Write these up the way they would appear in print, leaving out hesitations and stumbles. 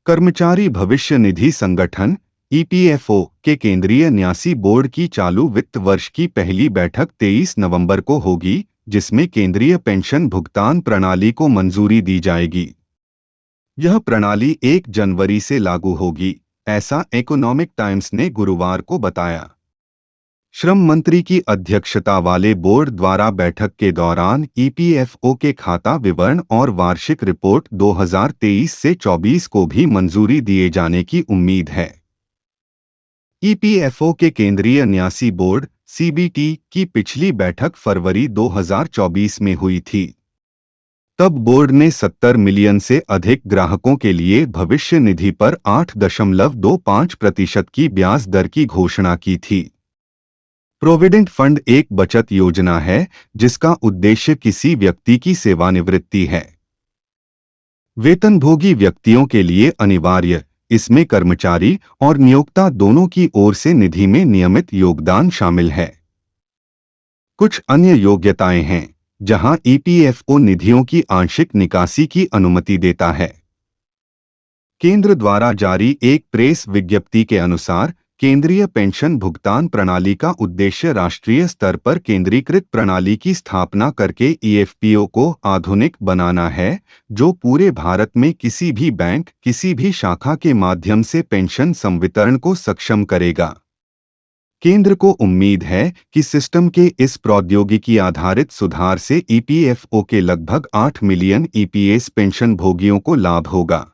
कर्मचारी भविष्य निधि संगठन ईपीएफओ के केंद्रीय न्यासी बोर्ड की चालू वित्त वर्ष की पहली बैठक 23 नवंबर को होगी, जिसमें केंद्रीय पेंशन भुगतान प्रणाली को मंजूरी दी जाएगी। यह प्रणाली 1 जनवरी से लागू होगी, ऐसा इकोनॉमिक टाइम्स ने गुरुवार को बताया। श्रम मंत्री की अध्यक्षता वाले बोर्ड द्वारा बैठक के दौरान ईपीएफओ के खाता विवरण और वार्षिक रिपोर्ट 2023 से 24 को भी मंजूरी दिए जाने की उम्मीद है। ईपीएफओ के केंद्रीय न्यासी बोर्ड सीबीटी की पिछली बैठक फरवरी 2024 में हुई थी। तब बोर्ड ने 70 मिलियन से अधिक ग्राहकों के लिए भविष्य निधि पर 8.25% की ब्याज दर की घोषणा की थी। प्रोविडेंट फंड एक बचत योजना है जिसका उद्देश्य किसी व्यक्ति की सेवानिवृत्ति है। वेतनभोगी व्यक्तियों के लिए अनिवार्य, इसमें कर्मचारी और नियोक्ता दोनों की ओर से निधि में नियमित योगदान शामिल है। कुछ अन्य योग्यताएं हैं जहां ईपीएफओ निधियों की आंशिक निकासी की अनुमति देता है। केंद्र द्वारा जारी एक प्रेस विज्ञप्ति के अनुसार केंद्रीय पेंशन भुगतान प्रणाली का उद्देश्य राष्ट्रीय स्तर पर केंद्रीकृत प्रणाली की स्थापना करके ईएफपीओ को आधुनिक बनाना है, जो पूरे भारत में किसी भी बैंक, किसी भी शाखा के माध्यम से पेंशन संवितरण को सक्षम करेगा। केंद्र को उम्मीद है कि सिस्टम के इस प्रौद्योगिकी आधारित सुधार से ईपीएफओ के लगभग 8 मिलियन ईपीएस पेंशन भोगियों को लाभ होगा।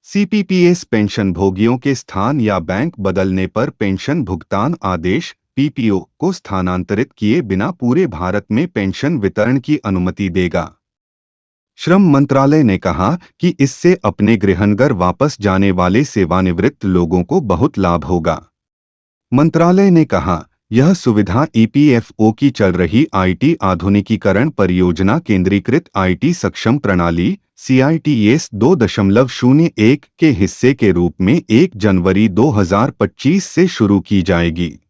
सीपीपीएस पेंशन भोगियों के स्थान या बैंक बदलने पर पेंशन भुगतान आदेश पीपीओ को स्थानांतरित किए बिना पूरे भारत में पेंशन वितरण की अनुमति देगा। श्रम मंत्रालय ने कहा कि इससे अपने गृहनगर वापस जाने वाले सेवानिवृत्त लोगों को बहुत लाभ होगा। मंत्रालय ने कहा, यह सुविधा ईपीएफओ की चल रही आईटी आधुनिकीकरण परियोजना केंद्रीकृत आईटी सक्षम प्रणाली CITS 2.01 के हिस्से के रूप में 1 जनवरी 2025 से शुरू की जाएगी।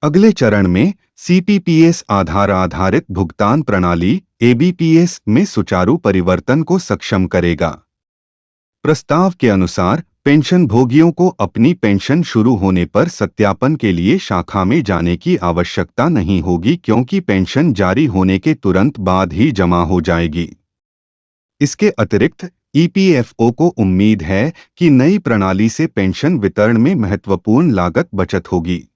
अगले चरण में सीपीपीएस आधार आधारित भुगतान प्रणाली ABPS में सुचारू परिवर्तन को सक्षम करेगा। प्रस्ताव के अनुसार पेंशन भोगियों को अपनी पेंशन शुरू होने पर सत्यापन के लिए शाखा में जाने की आवश्यकता नहीं होगी, क्योंकि पेंशन जारी होने के तुरंत बाद ही जमा हो जाएगी। इसके अतिरिक्त ईपीएफओ को उम्मीद है कि नई प्रणाली से पेंशन वितरण में महत्वपूर्ण लागत बचत होगी।